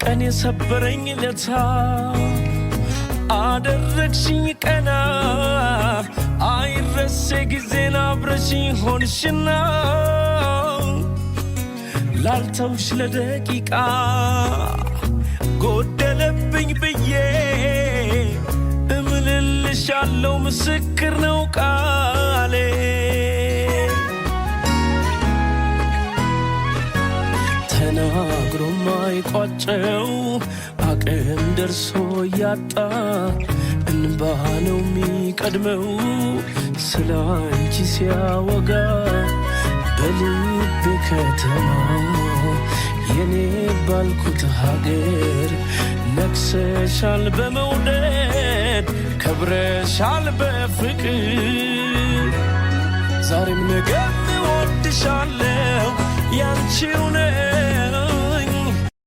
ቀን የሰበረኝ ለታ አደረግሽኝ ቀና አይረሴ ጊዜን አብረሽኝ ሆንሽና ላልተውሽ ለደቂቃ ጎደለብኝ ብዬ እምልልሻለው ምስክር ነው ቃሌ ተናግሮ ማይቋጨው አቅም ደርሶ ያጣ እንባ ነው የሚቀድመው ስላንቺ ሲያወጋ በልቤ ከተማ የኔ ባልኩት ሀገር ነግሰሻል በመውደድ ከብረሻል በፍቅር ዛሬም ነገም እወድሻለሁ ያንቺው ነኝ